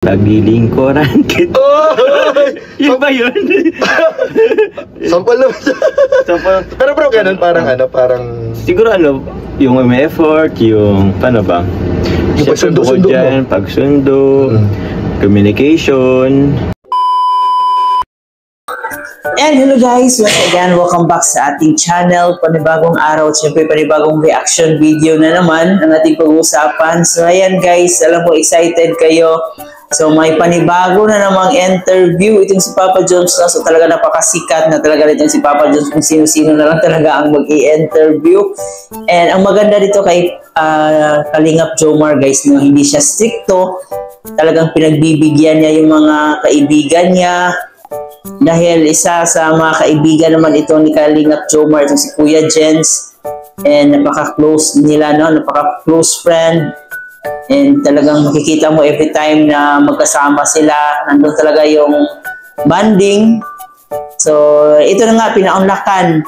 Tagiling ko rangkit. Oh! Yun ba yun? Sampal naman siya. Sampal. Pero bro, ganun, parang... Siguro yung may effort, yung, paano ba? Yung pagsundo-sundo mo. Pagsundo, communication. And hello guys, once again, welcome back sa ating channel. Panibagong araw, siyempre panibagong reaction video na naman ang ating pag-uusapan. So ayan guys, alam ko excited kayo. So may panibago na namang interview itong si Papa Joms na. So talaga napakasikat na talaga itong si Papa Joms, kung sino-sino na lang talaga ang mag-i-interview. And ang maganda dito kay Kalingap Jomar guys, no, hindi siya stricto. Talagang pinagbibigyan niya yung mga kaibigan niya. Dahil isa sa mga kaibigan naman ito ni Kalingap Jomar, itong si Kuya Jens. And napaka-close nila, no? Napaka-close friend. And talagang makikita mo every time na magkasama sila, nandun talaga yung bonding. So, ito na nga, pinaunlakan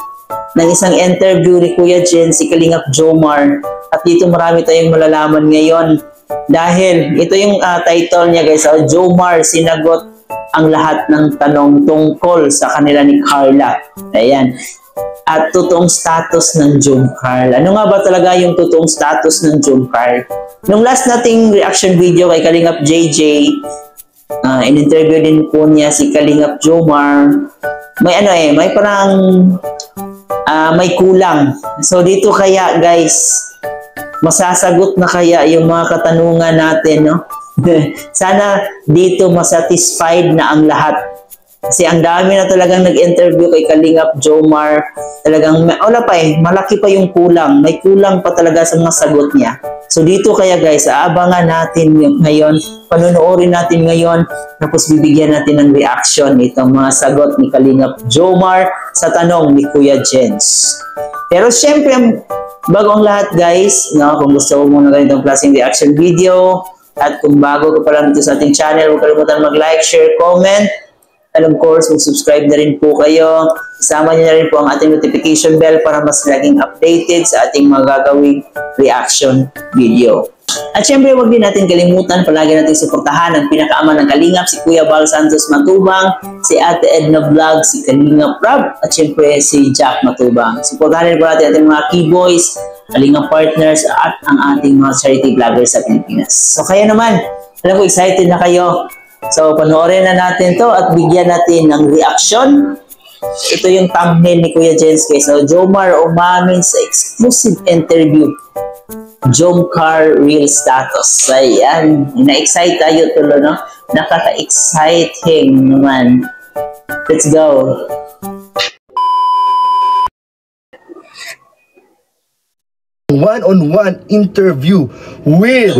ng isang interview ni Kuya Jens, si Kalingap Jomar. At dito marami tayong malalaman ngayon. Dahil ito yung title niya guys, Jomar sinagot ang lahat ng tanong tungkol sa kanila ni Carla. Ayan. At totoong status ng Jomcar. Ano nga ba talaga yung totoong status ng Jomcar? Nung last nating reaction video kay Kalingap JJ, in-interview din po niya si Kalingap Jomar. May may parang may kulang. So dito kaya guys, masasagot na kaya yung mga katanungan natin, no? Sana dito masatisfied na ang lahat. Kasi ang dami na talagang nag-interview kay Kalingap Jomar. Talagang, malaki pa yung kulang. May kulang pa talaga sa mga sagot niya. So dito kaya guys, aabangan natin ngayon, panunuorin natin ngayon, tapos bibigyan natin ng reaction itong mga sagot ni Kalingap Jomar sa tanong ni Kuya Jens. Pero syempre, bago ang lahat guys, no, kung gusto mo muna ganitong klaseng reaction video, at kung bago ka pa lang dito sa ating channel, huwag kalimutan mag-like, share, comment. And of course, mag-subscribe na rin po kayo. Isama niyo na rin po ang ating notification bell para mas laging updated sa ating mga gagawing reaction video. At syempre, huwag din natin kalimutan, palagi natin suportahan ang pinakaama ng Kalingap, si Kuya Bal Santos Matubang, si Ate Edna Vlog, si Kalingap Rob, at syempre si Jack Matubang. Suportahan rin po natin ating mga keyboys, Kalingap partners, at ang ating mga charity vloggers sa Pilipinas. So kaya naman, alam ko excited na kayo. So panoorin na natin to at bigyan natin ng reaction. Ito yung thumbnail ni Kuya Jens guys. So Jomar umamin sa exclusive interview, Jomcar real status. Ayan, na-excite tayo tulo, no? Nakaka-exciting naman. Let's go. One-on-one interview with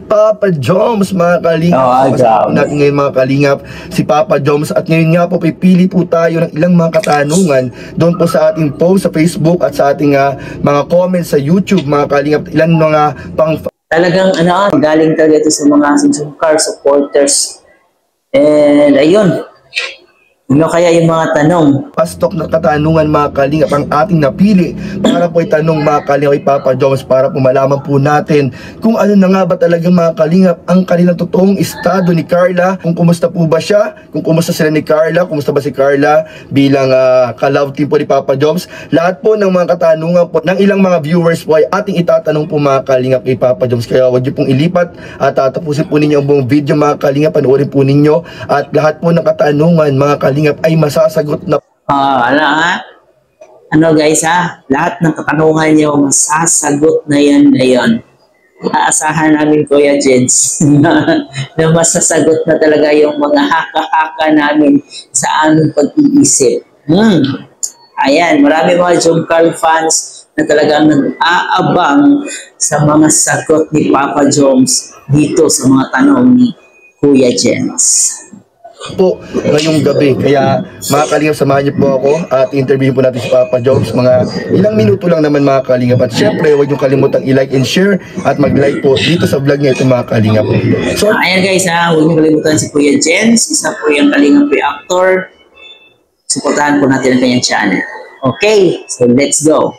Papa Joms, mga Kalingap. Kasama natin ngayon mga Kalingap si Papa Joms. At ngayon nga po, pipili po tayo ng ilang mga katanungan doon po sa ating post sa Facebook at sa ating mga comments sa YouTube, mga Kalingap. Ilan mga pang... Talagang galing talaga ito sa mga Jomcar supporters. And ayun, ano kaya yung mga tanong? Pastok na katanungan mga Kalingap ang ating napili para po itanong mga Kalingap kay Papa Joms para po malaman po natin kung ano na nga ba talagang mga Kalingap ang kanilang totoong estado ni Carla, kung kumusta po ba siya, kung kumusta sila ni Carla, kumusta ba si Carla bilang ka-love team po ni Papa Joms. Lahat po ng mga katanungan po ng ilang mga viewers po ay ating itatanong po mga Kalingap kay Papa Joms. Kaya huwag niyo pong ilipat at tatapusin po ninyo ang buong video mga Kalingap, panoorin po ninyo at lahat po ng katanungan mga Kalingap ay masasagot na. Ano guys lahat ng katanungan niyo masasagot na yan ngayon. Aasahan namin Kuya Jens na masasagot na talaga yung mga haka-haka namin sa aming pag-iisip. Ayan, marami mga Jomcar fans na talagang nag-aabang sa mga sagot ni Papa Joms dito sa mga tanong ni Kuya Jens po ngayong gabi. Kaya mga Kalingap, samahan niyo po ako at interview po natin si Papa Joms. Mga ilang minuto lang naman mga Kalingap. At syempre, huwag niyo kalimutang i-like and share at mag-like po dito sa vlog niya ito mga Kalingap. So, ayan guys huwag niyo kalimutan si Kuya Jens. Isa po yung Kalingap reactor. Suportahan po natin ang kanyang channel. Okay, so let's go.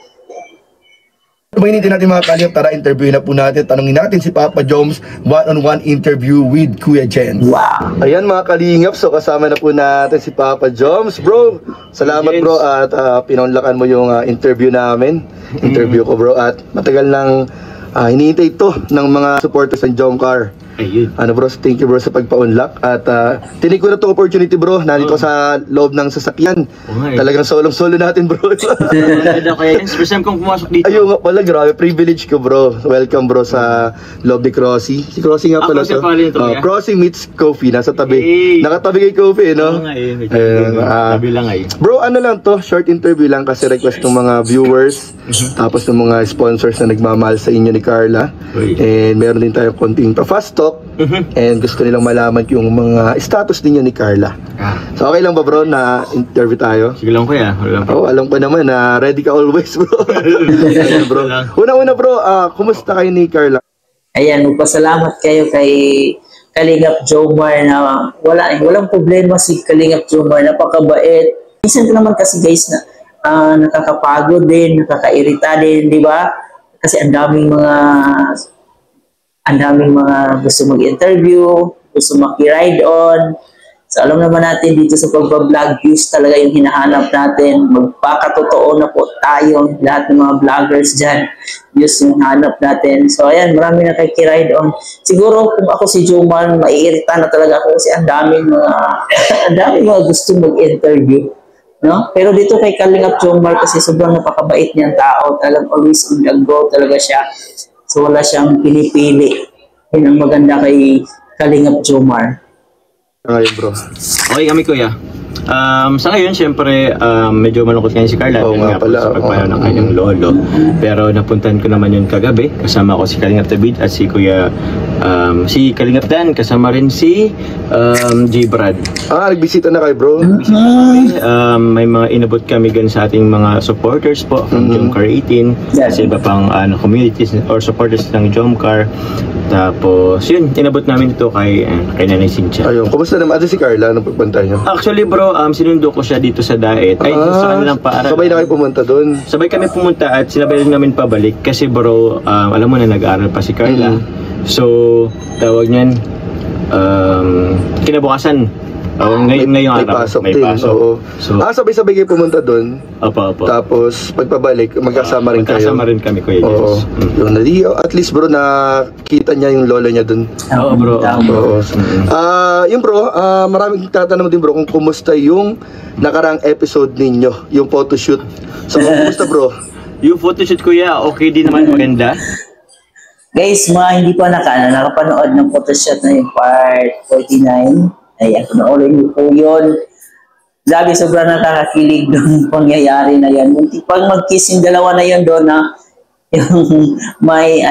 Mainitin natin mga kalingap, tara interview na po natin. Tanungin natin si Papa Joms, one-on-one interview with Kuya Jens. Wow! Ayan mga kalingap, so kasama na po natin si Papa Joms. Bro, salamat bro at pinunlakan mo yung interview namin. Interview ko bro at matagal nang hinihintay ito ng mga supporters ng Jomcar. Ayun. Ano bro, thank you bro sa pagpa-unlock at tinig ko na itong opportunity bro, nandito sa loob ng sasakyan. Talagang solong-solo natin bro. Kaya first time kong pumasok dito. Ayun nga pala, grabe, privilege ko bro. Welcome bro sa loob ni Crossy. Si Crossy nga pala to. Crossy meets Coffee, nasa tabi. Hey. Nakatabi kay Coffee, no? Oo nga eh. Tabi lang ay. Bro, ano lang to, short interview lang kasi request ng mga viewers, tapos ng mga sponsors na nagmamahal sa inyo ni Carla. And meron din tayong konting pa-fast talk. And gusto nilang malaman yung mga status ninyo ni Carla. So okay lang ba bro na interview tayo? Sige lang kuya. Alam ko naman na ready ka always bro. Ayan, bro. Una-una bro, kumusta kayo ni Carla? Ayan, magpasalamat kayo kay Kalingap Jomar na walang problema si Kalingap Jomar, napakabait. Minsan naman kasi guys na nakakapagod din, nakakairita din, di ba? Kasi ang daming mga gusto mag-interview, gusto maki-ride on. So alam naman natin dito sa pagbablog, views talaga yung hinahanap natin. Magpakatotoo na po tayo, lahat ng mga vloggers dyan, views yung hinahanap natin. So ayan, marami na kaki-ride on. Siguro kung ako si Jomar, maiirita na talaga ako kasi ang daming mga gusto mag-interview. No? Pero dito kay Kalingap Jomar kasi sobrang napakabait niyang tao. Talagang always on the go talaga siya. So wala siyang pinipili. Yun ang maganda kay Kalingap Jomar. Ngayon bro. Okay kami kuya. Sa ngayon, syempre, medyo malungkot ngayon si Carla. Oo nga pala. Sa pagpanaw ng kanyang lolo. Pero napuntan ko naman yun kagabi. Kasama ko si Kalingap David at si Kuya, si Kalingap Dan. Kasama rin si J. Brad. Nagbisita na kayo bro. May mga inabot kami gan sa ating mga supporters po from Jomcar 18. Kasi iba pang communities or supporters ng Jomcar. Tapos yun, inabot namin ito kay Nanay Cynthia. Ayun, kumusta naman si Carla nung pagpunta niyo? Actually bro, sinundo ko siya dito sa Daet. Ay, sa kanilang paaralan. Sabay na kayo pumunta doon? Sabay kami pumunta at sinabay rin namin pabalik. Kasi bro, alam mo na nag-aaral pa si Carla. So, tawag niyan, kinabukasan. Ngayong araw, may pasok. Oo. So, sabay-sabay kayo pumunta doon. Opo. Tapos, pagpabalik, magkasama rin kayo. Magkasama rin kami, Kuya Jens. Yun, at least bro, nakita niya yung lola niya doon. Oo, bro. Oo. Yun bro, maraming tatanong din bro kung kumusta yung nakarang episode ninyo, yung photoshoot. So, kumusta bro? Yung photoshoot kuya, okay din naman, maganda. Guys, hindi pa nakapanood ng photoshoot na yung part 49. Ayan, panoorin niyo po yun. Grabe, sobrang nakakakilig doon pangyayari na yan. Pag mag-kiss yung dalawa na yun doon yung may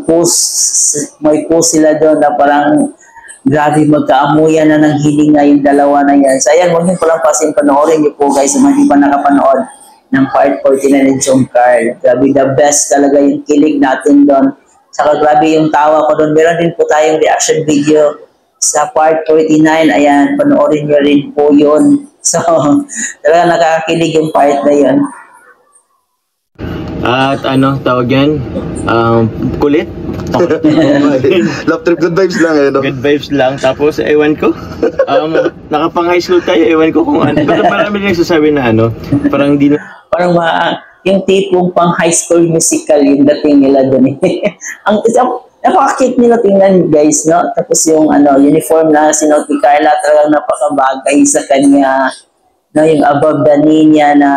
post sila doon na parang grabe magkaamuyan na ng hilinga yung dalawa na yan. So ayan, huwag niyo palang pasin, panoorin niyo po guys, hindi pa nakapanood ng part 49 ng Jomcar. Grabe, the best talaga yung kilig natin doon. Saka grabe yung tawa ko doon. Meron din po tayong reaction video sa part 49, ayan, panoorin nyo rin po yun. So, talaga nakakakilig yung part na yun. At tawag yan? Kulit? Love trip, good vibes lang no? Good vibes lang. Tapos, ewan ko, nakapang high school tayo, ewan ko kung ano. Pero marami rin nagsasabi na parang di na... Parang yung tipong pang high school musical yung dating nila doon. Napaka-cute nila tingnan guys, no? Tapos yung uniform na sinuot ni Carla talagang napakabagay sa kanya. No, yung above the knee niya na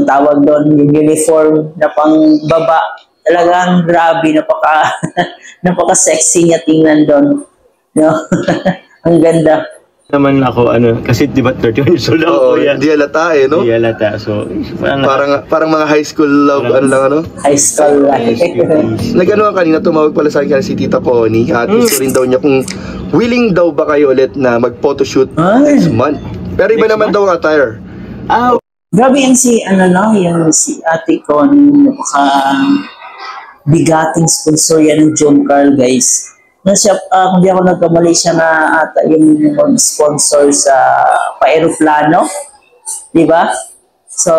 tawag doon, yung uniform na pang baba. Talagang grabe, napaka-sexy niya tingnan doon. No? Ang ganda. Naman ako, kasi di ba 31 years old ako yan? Di halata no? Di halata, so parang mga high school love, High school life. Kanina, tumawag pala sa akin si Tita Connie at gusto rin daw niya kung willing daw ba kayo ulit na mag-photoshoot next month. Pero iba naman daw ang attire. Grabe yung si Ate Connie, bigating sponsor yan ng Jomcar guys. Kung di ako nagkamali siya na ata yung sponsor sa pa-aeroplano. Di ba? So,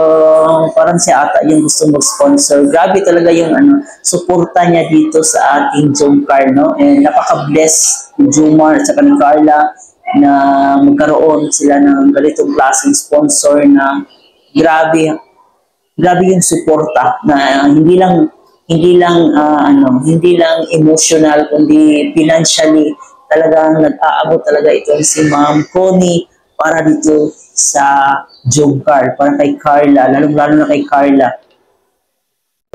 parang siya ata yung gusto mag-sponsor. Grabe talaga yung suporta niya dito sa ating Jomcar, no? And napaka-bless ni Jomar at saka ni Carla na magkaroon sila ng ganitong klaseng sponsor na grabe yung suporta na hindi lang emotional kundi financially talagang nag-aabot talaga itong si Ma'am Connie para dito sa Jomcar, para kay Carla, lalo na kay Carla.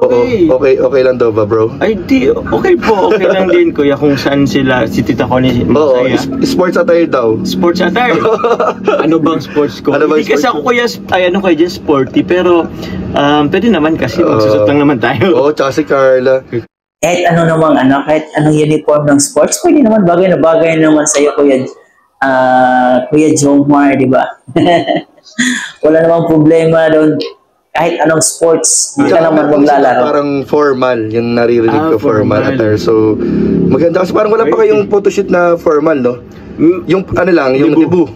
Oo, okay lang daw ba, bro? Ay, okay po. Okay lang din, kuya, kung saan sila, si Tita Connie Oo, masaya. sports attire daw. Sports attire. Ano bang sports ko? Ano bang Hindi kasi sports ako, kuya, kayo dyan, sporty, pero pwede naman kasi magsusot lang naman tayo. Oo, tsaka si Carla. Kahit kahit anong uniform ng sports, pwede naman, bagay na bagay naman sa'yo, Kuya Jomar, di ba? Wala namang problema doon. Kahit anong sports, hindi ka naman maglalaro. Parang formal, yung naririnig ko, formal attire. So, maganda kasi parang wala pa kayong photoshoot na formal, no? Yung yung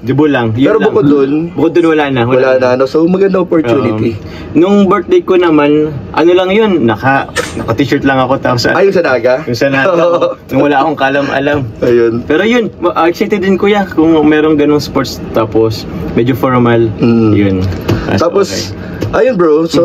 Dibu lang. Pero bukod doon, wala na. Wala na. So, maganda opportunity. Nung birthday ko naman, lang yun, naka-t-shirt lang ako tapos Yung sa Naga? yung sa natin. Nung wala akong kalam-alam. Ayun. Pero yun, excited din kuya kung merong ganong sports tapos medyo formal. Yun. Tapos, ayun bro, so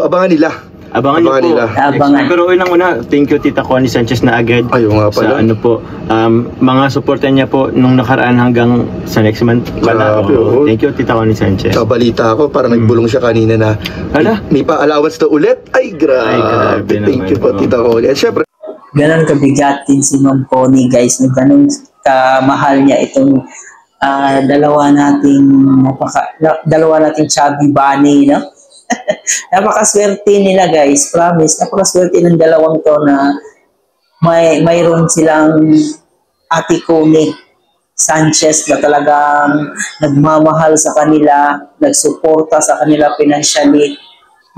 abangan nila. Abangan niyo po. nila. Abangan. Pero unang-una, thank you Tita Connie Sanchez na agad. Ayun nga pala. Sa mga suporta niya po nung nakaraan hanggang sa next month pala. Grabe, oh. Thank you Tita Connie Sanchez. Sa balita ako, parang nagbulong siya kanina na Hala? may pa-allowance na ulit. Ay, grabe. Thank you po, naman, Tita Connie. At syempre, Ganon kabigat din si Ma'am Connie, guys. Ganun kamahal niya itong dalawa nating chubby bunny, no? Napakaswerte nila, guys. Promise, napakaswerte ng dalawang to na mayroon silang Ate Connie Sanchez na talagang nagmamahal sa kanila, nagsuporta sa kanila financially,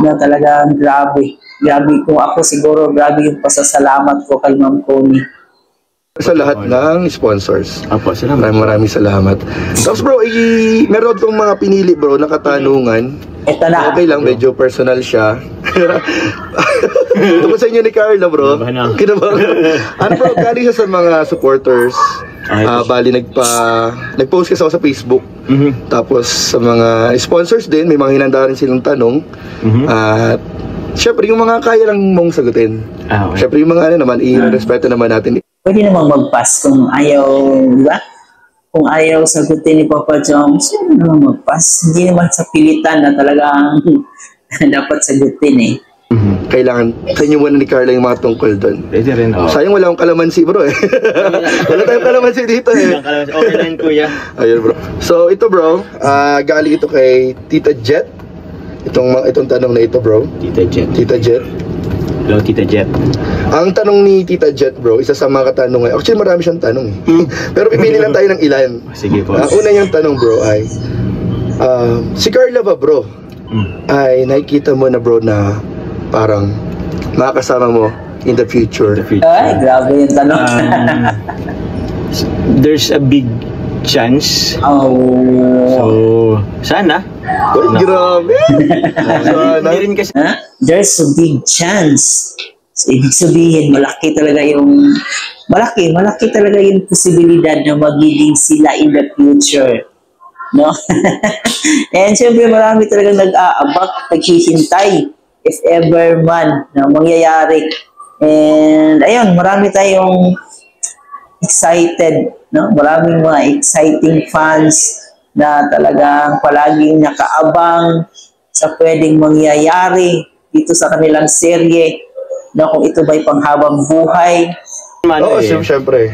na talagang grabe. Grabe kung ako siguro, grabe yung pasasalamat ko kay Ma'am Connie. sa lahat ng sponsors. Apo, salamat. Maraming salamat. Tapos bro, meron tong mga pinili bro na katanungan. Ito na. Okay lang, medyo personal siya. Tungkol sa inyo ni Carla bro. Ano bro, galing siya sa mga supporters. Bali nag-post kasi ako sa Facebook. Tapos sa mga sponsors din, may mga hinanda rin silang tanong. At syempre yung mga kaya lang mong sagutin. Okay. Syempre yung mga naman, i-respeto naman natin. Pwede namang mag-pass kung ayaw, di ba? Kung ayaw sagutin ni Papa Joms, pwede namang mag-pass. Hindi naman sa pilitan na talagang dapat sagutin eh. Kailangan, sa inyo muna ni Carla yung mga tungkol doon. Pwede rin, Sayang wala akong kalamansi bro eh. Wala tayong kalamansi dito eh. Okay lang kuya. Ayun bro. So ito bro, galing ito kay Tita Jet. Itong tanong na ito bro. Tita Jet. Tita Jet. Hello, Tita Jet. Ang tanong ni Tita Jet bro, isa sa mga katanungan. Actually marami siyang tanong eh. Pero pipili lang tayo ng ilan. Sige po. Una niyang tanong bro ay, si Carla ba bro, ay nakikita mo na bro na parang makakasama mo in the future? Ay, grabe yung tanong. There's a big chance. So, sana. Ay, grabe! Sana. Hindi rin kasi. There's a big chance. So, ibig sabihin, malaki talaga yung posibilidad na magiging sila in the future. No? And syempre, marami talagang nag-aabak, naghihintay if ever man na mangyayari. And ayun, marami tayong excited, no? Maraming mga exciting fans na talagang palaging nakaabang sa pwedeng mangyayari dito sa kanilang serye, na kung ito ba'y panghabang buhay. Oo, syempre.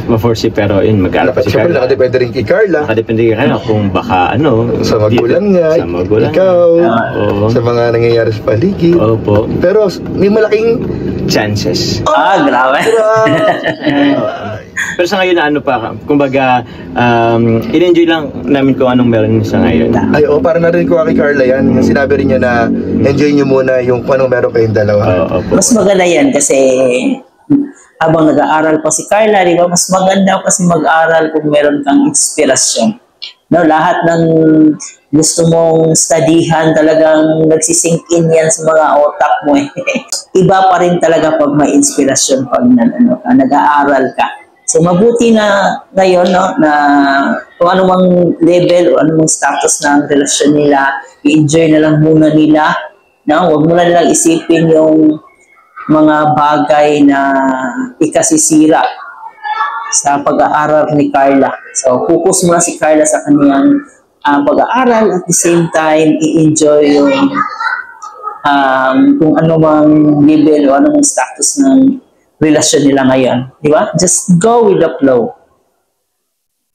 Ma-foresee pero yun, mag-alap si Syempre, Carla. nakadepende rin kay Carla. Nakadepende ka na kung baka Sa magulang niya, sa magulang ikaw, Oo. sa mga nangyayari sa paligid. Opo. Pero may malaking Chances. Grabe. Pero sa ngayon ano pa, kumbaga in-enjoy lang namin kung anong meron sa ngayon. Ay, para narinig ko kay Carla yan. Sinabi rin niya na enjoy niyo muna yung kung anong meron kayong dalawa. Opo. Mas maganda yan kasi habang nag-aaral pa si Carla, di ba? Mas maganda kasi mag-aral kung meron kang inspirasyon. No, lahat ng gusto mong studyhan talagang nagsisink in yan sa mga otak mo eh. Iba pa rin talaga pag may inspirasyon pag nag-aaral ka. So mabuti na ngayon no, na kung anumang level o anumang status ng relasyon nila, i-enjoy na lang muna nila. No? Huwag mo na lang isipin yung mga bagay na ikasisira sa pag-aaral ni Carla. So, focus muna si Carla sa kaniyang pag-aaral at the same time, i-enjoy yung kung ano mang level o ano mang status ng relasyon nila ngayon. Di ba? Just go with the flow.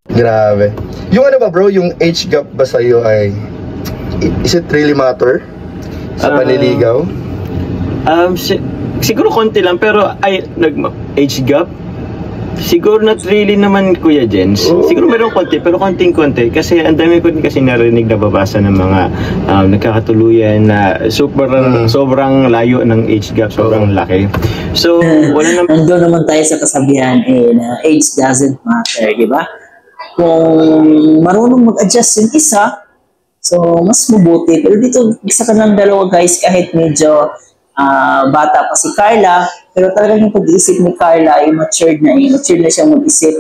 Grabe. Yung ano ba bro, yung age gap ba sa'yo ay, is it really matter sa panliligaw? Siguro konti lang, pero age gap? Siguro not really naman, Kuya Jens. Siguro meron konti, pero konting-konti. Kasi ang dami ko din kasi narinig na babasa ng mga nagkakatuluyan na sobrang layo ng age gap, sobrang laki. So, wala naman. Nandun naman tayo sa kasabihan na age doesn't matter, di ba? Kung marunong mag-adjust yung isa, so mas mabuti. Pero dito, isa ka ng dalawa guys, kahit medyo bata pa si Carla, pero talagang yung pag-iisip ni Carla ay matured na siya mag-isip.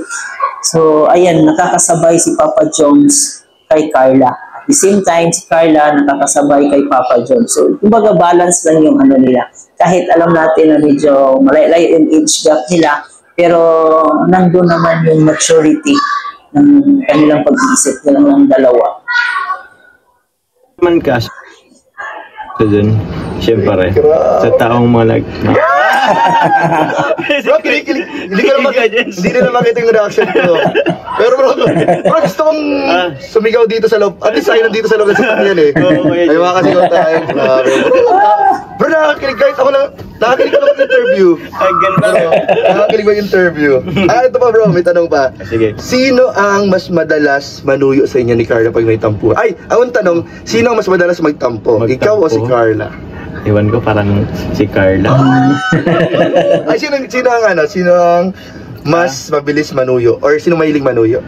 So, ayan, nakakasabay si Papa Jones kay Carla. At the same time, si Carla nakakasabay kay Papa Jones. So, kumbaga balance lang yung ano nila. Kahit alam natin na medyo malay yung age gap nila, pero nandun naman yung maturity ng kanilang pag-iisip nila ng dalawa. Man kasi dun, siyempre, sa taong mga Bro, kilig. Hindi nila makita yung reaction ko. Pero bro, gusto kong sumigaw dito sa loob. At least ayun dito sa loob ng sasakyan eh. Ay makasigaw tayo. Bro, nakakilig kahit ako lang. Nakakilig ako mag-interview. Ay, ganda. Nakakilig mag-interview. Ito pa bro, may tanong pa. Sige. Sino ang mas madalas manuyo sa inyo ni Carla pag may tampo? Ay, ang tanong, sino ang mas madalas magtampo? Ikaw o si Carla? Iwan ko parang si Carla. Ay, sino ang mas mabilis manuyo? Or sino mahilig manuyo?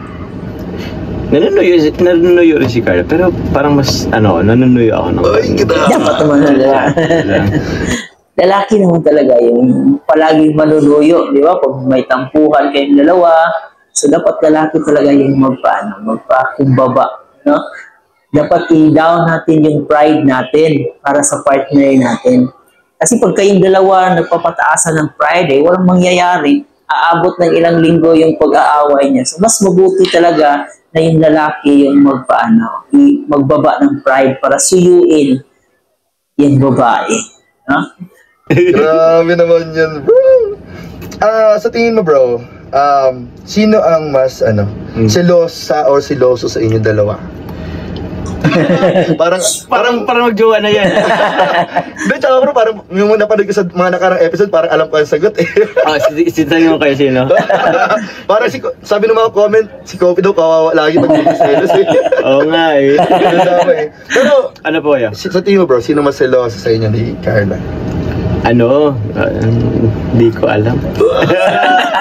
Nanunuyo rin si Carla, pero parang mas, nanunuyo ako ng... Ay, kita! Dapat naman lalaki naman talaga yung palaging manunuyo, di ba? Pag may tampuhan kayong dalawa, so dapat lalaki talaga yung magpakumbaba, no? Dapat i-down natin yung pride natin para sa partner natin. Kasi pag kayong dalawa nagpapataasan ng pride, walang mangyayari. Aabot ng ilang linggo yung pag-aaway niya. So mas mabuti talaga na yung lalaki yung magbaba ng pride para suyuin yung babae. No? Grabe naman yan, bro. Sa tingin mo, bro, sino ang mas selosa or seloso sa inyo dalawa? parang magjowa na yan. Hindi, tsaka bro, parang yung napanood ko sa mga nakarang episode, parang alam ko ang sagot eh. Sintayin mo kayo sino? Parang sabi ng mga comment, si Kopi daw kawawa lagi pag selos eh. Oo nga eh. Pero, ano po kayo? sa tingin mo bro, sino mas seloso sa inyo ni Carla? Di ko alam.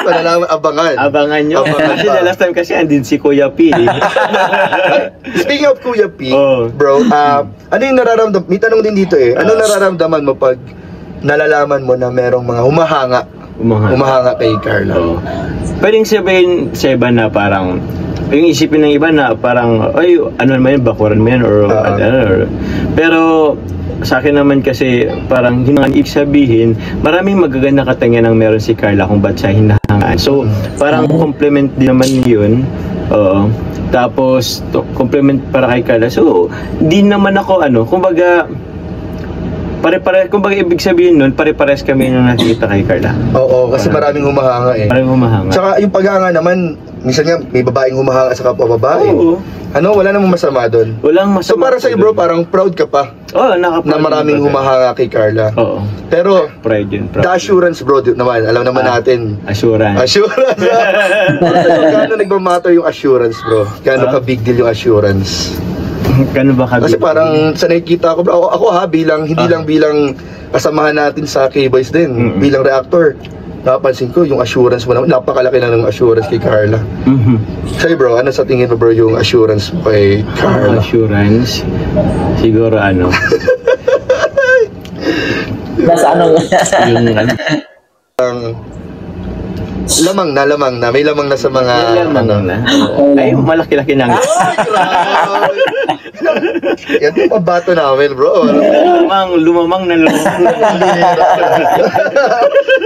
Malalaman, abangan. Abangan nyo. Abangan Kasi pa. last time kasi andin si Kuya P. Speaking of Kuya P, Oh. bro, ano yung nararamdaman? May tanong din dito eh. Ano nararamdaman mo pag nalalaman mo na merong mga humahanga kay Carla? Oo. Pwedeng sabihin sa iba na parang, yung isipin ng iba na parang, ay, ano naman yun, bakuran mo yan, or pero, sa akin naman kasi parang hindi naman ibig sabihin maraming magaganda katangian ang meron si Carla kung ba't siya hinahangaan. So parang compliment din naman yun. Tapos compliment para kay Carla. So di naman ako kumbaga kumbaga ibig sabihin nun pare-pares kami nung nakikita kay Carla. Oo, kasi maraming humahanga eh. Maraming humahanga. Tsaka yung paghanga naman, minsan nga may babaeng humahanga sa kapwa babae. Oo. Wala namang masama doon. Walang masama. So para sa'yo bro, parang proud ka pa na maraming humahanga kay Carla. Oo. Pero Pride yun. the assurance bro naman, alam naman natin. Assurance. Gaano nagmamatter yung assurance bro? Gaano ka big deal yung assurance? Gano'n ba Kasi parang sa nakikita ko bro, ako hindi lang bilang kasamahan natin sa K-Boys din, bilang reactor. napansin ko yung assurance mo naman, napakalaki na ng assurance kay Carla. Sa'yo bro, ano sa tingin mo bro yung assurance mo kay Carla? Assurance, siguro ano, Nasa ano? yung ano, Lamang na, may lamang na sa mga lamang na. Ay, malaki-laki na. Yan yung pabato namin bro. Lumamang na.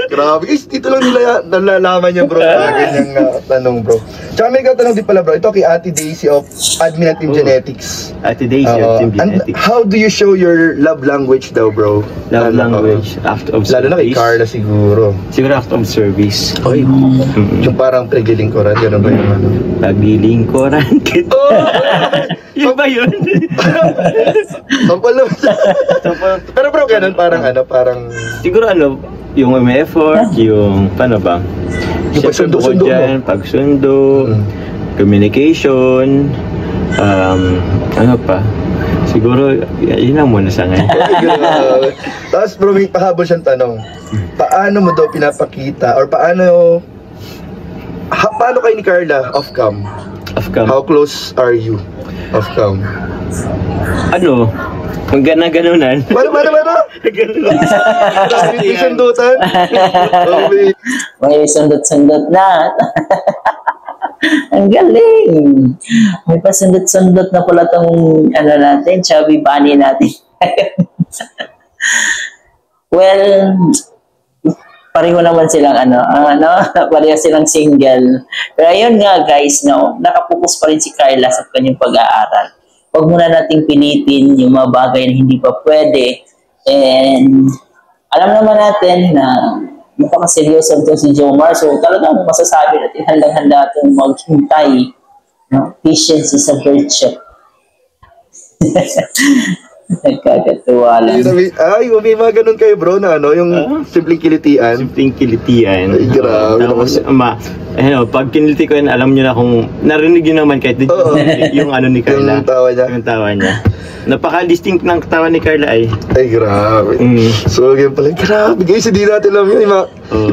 Grabe guys, dito lang nila nalalaman niya bro ganyang tanong bro. Tsaka may katanong din pala bro, ito kay Ate Daisy of Admin at Team Genetics. Ate Daisy of Team Genetics. How do you show your love language daw bro? Love language, act of service. Lalo na kay Carla siguro. Siguro act of service. Oy, yung parang paglilingkuran, gano'n ba yung ano? Paglilingkuran kita. Yun ba yun? Sampal naman. Pero bro, gano'n parang ano, parang... Siguro ano, yung may effort, yung paano ba? Yung pagsundo-sundo mo. Pagsundo, communication, ano pa? Siguro, yun lang muna sa ngayon. Tapos bro, may pahabol siyang tanong. Paano mo daw pinapakita, or paano kayo ni Carla off-cam? Off-cam. How close are you off-cam? Ano? Kung gana-ganunan. Paano? Ganunan. May sundutan? May sundot-sundot na. Ang galing. May pasundot-sundot na pala tong ano natin, chubby bunny natin. Well, pareho naman silang pareho silang single. Pero ayun nga guys, no, nakapokus pa rin si Carla sa kanyang pag-aaral. Huwag muna nating pilitin yung mga bagay na hindi pa pwede. And alam naman natin na napakaseryoso ito si Jomar. So talagang masasabi natin handang-handa itong maghintay. No? Patience is a virtue. Nagkakatuwa lang. Ay, may mga ganun kayo bro na ano, yung simpleng kilitian. Simpleng kilitian. Ay, grabe. Tapos, pag kiniliti ko yan, alam nyo na kung narinig nyo naman kahit yung ano ni Carla. Yung tawa niya. Yung tawa niya. Napaka-distinct ng tawa ni Carla ay. Ay, grabe. So, yun pala. Grabe guys, hindi natin alam yun.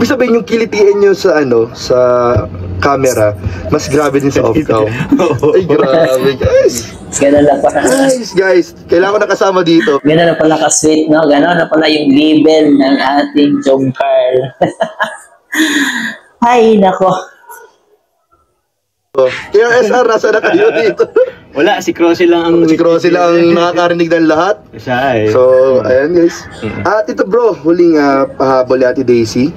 Ibig sabihin yung kilitian nyo sa sa camera, mas grabe din sa off-cam. Ay, grabe guys. Ganun na pala. Guys, kailangan ko nakasama dito. Ganun na pala ka-sweet, no? Ganun na pala yung label ng ating Jomcar. Ay, nako. Kaya SR, nasa na kayo dito? Wala, si Crossy lang ang... Si Crossy lang ang nakakarinig ng lahat. Siya ay. So, ayan guys. At ito bro, huling pahabol ni Ate Daisy.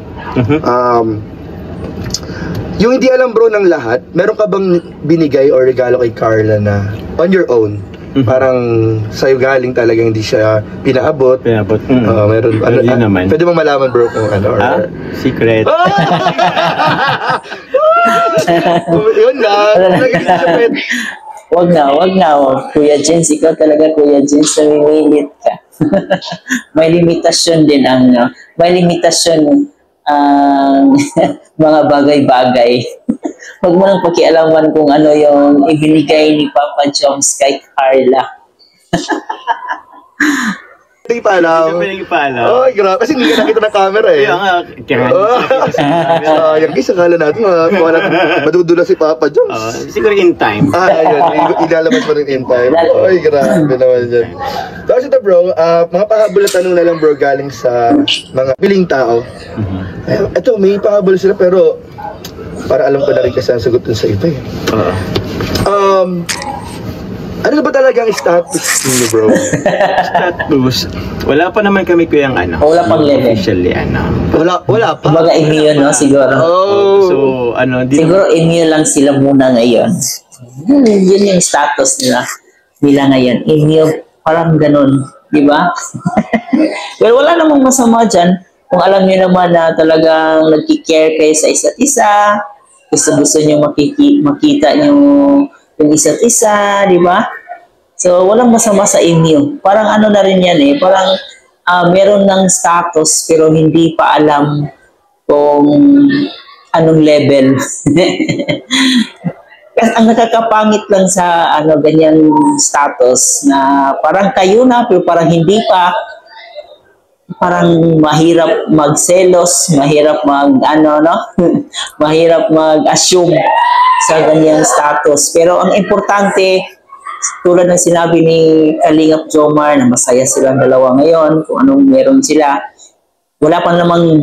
Yung hindi alam bro ng lahat, meron ka bang binigay or regalo kay Carla na on your own? Parang sa'yo galing talaga, hindi siya pinaabot. Pinaabot. Meron, Pero yun naman. Pwede mo malaman bro kung ano. Or, secret. Yun na. Wag na. Kuya Jens, ikaw talaga Kuya Jens, namimilit ka. May limitasyon din may limitasyon ang mga bagay-bagay. Huwag mo nang pakialaman kung ano yung ibinigay ni Papa Joms kay Carla. Hindi pa alam. Hindi pa alam. Oh, grabe. Kasi hindi ka nakita ng camera eh. Kaya nga. Yung guys, akala natin madudula si Papa Joms. Siguro in time. Yun. Ilalabas mo rin in time. Ay, grabe naman dyan. Tapos ito bro, mga pahabol na tanong na lang bro galing sa mga piling tao. Ito, may pahabol sila pero para alam ko na rin kasi ang sagot dun sa iba eh. Ano ba talaga ang status niyo bro? Status? Wala pa naman kami kuyang ano. Wala pang level. Officially ano. Wala pa. Kumbaga immune, no? Siguro. So, Siguro immune lang sila muna ngayon. Yun yung status nila ngayon. Immune, parang ganun. Di ba? Well, wala namang masama dyan. Kung alam niyo naman na talagang nagkikare kayo sa isa't isa, gusto nyo makita nyo yung isa't isa, di ba? So, walang masama sa inyo. Parang ano na rin yan eh. Parang meron ng status pero hindi pa alam kung anong level. Kasi ang nakakapangit lang sa ganyang status na parang kayo na pero parang hindi pa. parang mahirap magselos, mahirap mahirap mag-assume sa ganyang status. Pero ang importante, tulad ng sinabi ni Kalingap Jomar na masaya silang dalawa ngayon, kung anong meron sila. Wala pa namang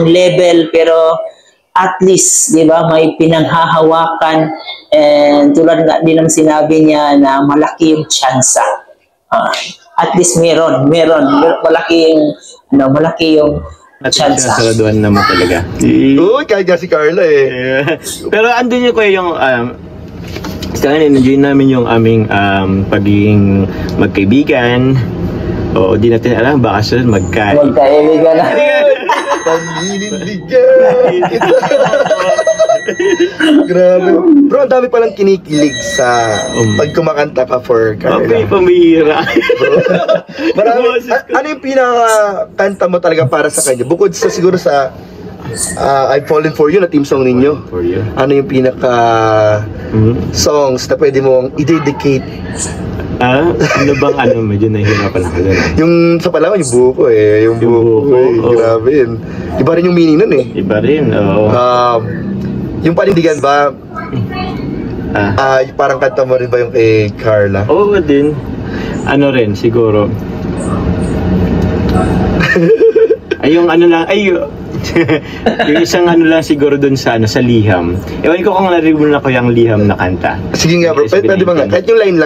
level, pero at least, di ba, may pinanghahawakan, and tulad nga din ng sinabi niya na malaki yung tsansa. At least malaki yung tsansa. Saraduan naman talaga. Uy, kaya si Carla eh. Pero andun yung kuya yung enjoy namin yung aming pagiging magkaibigan. O di natin alam, baka sunod Magkaibigan na. Paninindigan. Grabe. Bro, ang dami palang kinikilig sa pag kumakanta ka for Carla. Okay, pamihira. Marami. Ano yung pinakakanta mo talaga para sa kanya? Bukod sa siguro sa I've Fallen For You na team song ninyo. For you. Ano yung pinaka songs na pwede mong i-dedicate? Ano bang medyo nahihirapan ako doon. Yung sa palawan, yung buko eh. Yung buko eh. oo. Grabe yun. Iba rin yung meaning nun eh. Iba rin, oo. Yung panindigan ba, parang kanta mo rin ba yung kay Carla? Oo din. Ano rin, siguro. Yung isang lang siguro dun sa liham. Ewan ko kung narinig mo na ko yung liham na kanta. Sige nga bro, pwede ba nga? Kahit yung line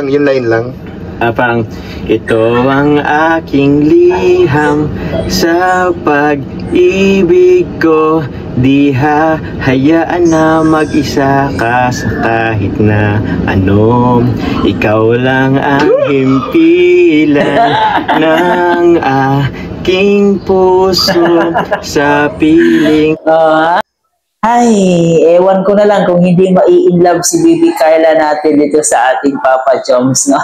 lang. Parang, ito ang aking liham sa pag-ibig ko, di hayaan na mag-isa ka sa kahit na ano. Ikaw lang ang himpilan ng aking puso sa piling. Ay, ewan ko na lang kung hindi mai-inlove si Baby Carla natin dito sa ating Papa Joms, no?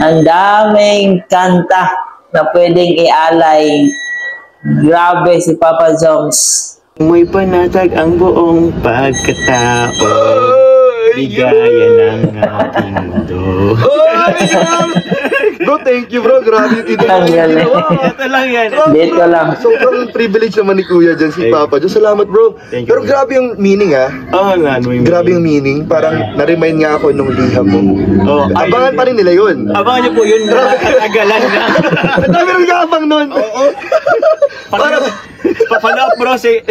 Ang daming kanta na pwedeng ialay. Grabe si Papa Joms. Mo'y panatag ang buong pagkatao, bigaya ng ating mundo. Bro, thank you bro. Grabe yung tito. Ito lang yan. Dito lang. Sobrang privilege naman ni Kuya dyan si Papa. Diyos, salamat bro. Thank you, Pero bro. grabe yung meaning Oo nga, Grabe yung meaning. Parang na-remind nga ako nung liham mo. Abangan pa rin nila yun. Abangan niyo po yun. Katagalan na. Ang dami rin kaabang nun. Oo. Papalap bro si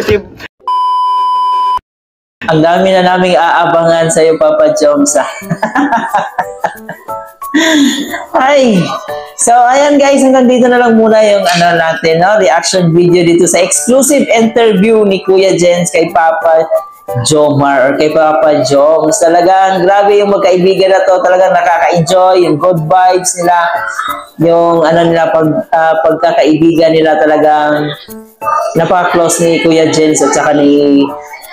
Ang dami na naming aabangan sa iyo, Papa Joms. Ay, so ayan guys, hanggang dito na lang muna yung natin, no? Reaction video dito sa exclusive interview ni Kuya Jens kay Papa Jomar or kay Papa Joms. Talagang grabe yung magkaibigan na to, talagang nakaka-enjoy yung good vibes nila, yung pagkakaibigan nila, talagang napaka-close ni Kuya Jens at saka ni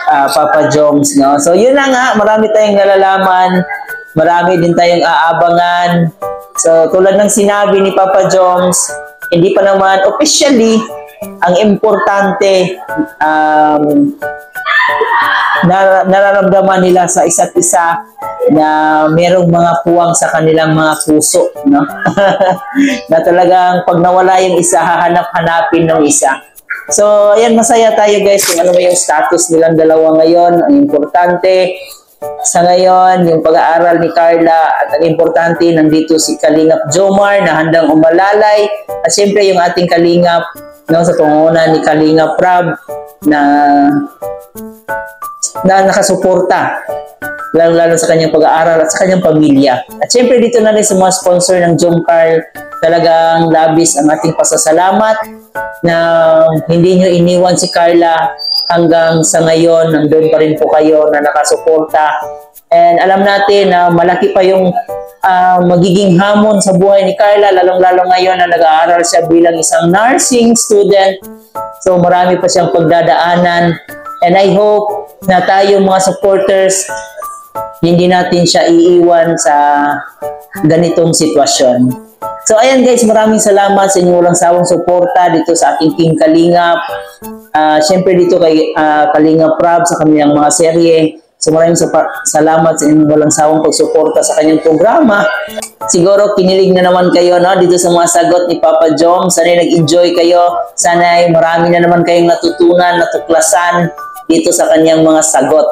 Papa Joms, no? So yun na nga, marami tayong nalalaman, marami din tayong aabangan. So tulad ng sinabi ni Papa Joms, hindi pa naman officially, ang importante nararamdaman nila sa isa't isa na merong mga puwang sa kanilang mga puso, no? Na talagang pag nawala yung isa, hahanap-hanapin ng isa. So, ayan, masaya tayo guys kung ano ba yung status nilang dalawa ngayon. Ang importante sa ngayon, yung pag-aaral ni Carla, at ang importante, nandito si Kalingap Jomar na handang umalalay, at siyempre yung ating Kalingap, no, sa tungunan ni Kalingap Prab na nakasuporta lalo sa kanyang pag-aaral at sa kanyang pamilya. At siyempre dito na rin sa mga sponsor ng Jomcar, talagang labis ang ating pasasalamat na hindi nyo iniwan si Carla hanggang sa ngayon. Nandun pa rin po kayo na nakasuporta. And alam natin na malaki pa yung magiging hamon sa buhay ni Carla, lalong-lalo ngayon na nag-aaral siya bilang isang nursing student. So marami pa siyang pagdadaanan. And I hope na tayo mga supporters, hindi natin siya iiwan sa ganitong sitwasyon. So ayan guys, maraming salamat sa inyong walang sawang suporta dito sa aking Team Kalingap. Siyempre dito kay Kalingap Prab sa kanilang mga serye. So maraming salamat sa inyong walang sawang pagsuporta sa kanyang programa. Siguro kinilig na naman kayo, no, dito sa mga sagot ni Papa Jom. Sana nag-enjoy kayo. Sana ay marami na naman kayong natutunan, natuklasan dito sa kanyang mga sagot.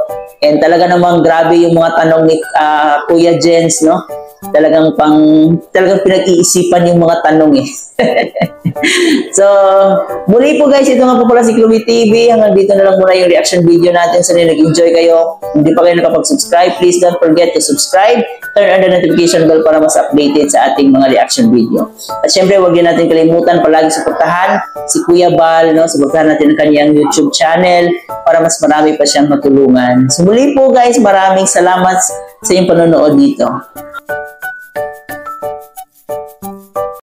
And talaga namang grabe yung mga tanong ni Kuya Jens, no? Talagang pinag-iisipan yung mga tanong eh. So, muli po guys, ito nga po pala si Chloe TV. Hanggang dito na lang muna yung reaction video natin. Sana nag-enjoy kayo. Hindi pa kayo nakapag-subscribe, please don't forget to subscribe. Turn on the notification bell para mas updated sa ating mga reaction video. At syempre, huwag din natin kalimutan palagi suportahan si Kuya Bal, no? Suportahan natin ang kanyang YouTube channel para mas marami pa siyang matulungan. So muli po guys, maraming salamat sa inyong panonood dito.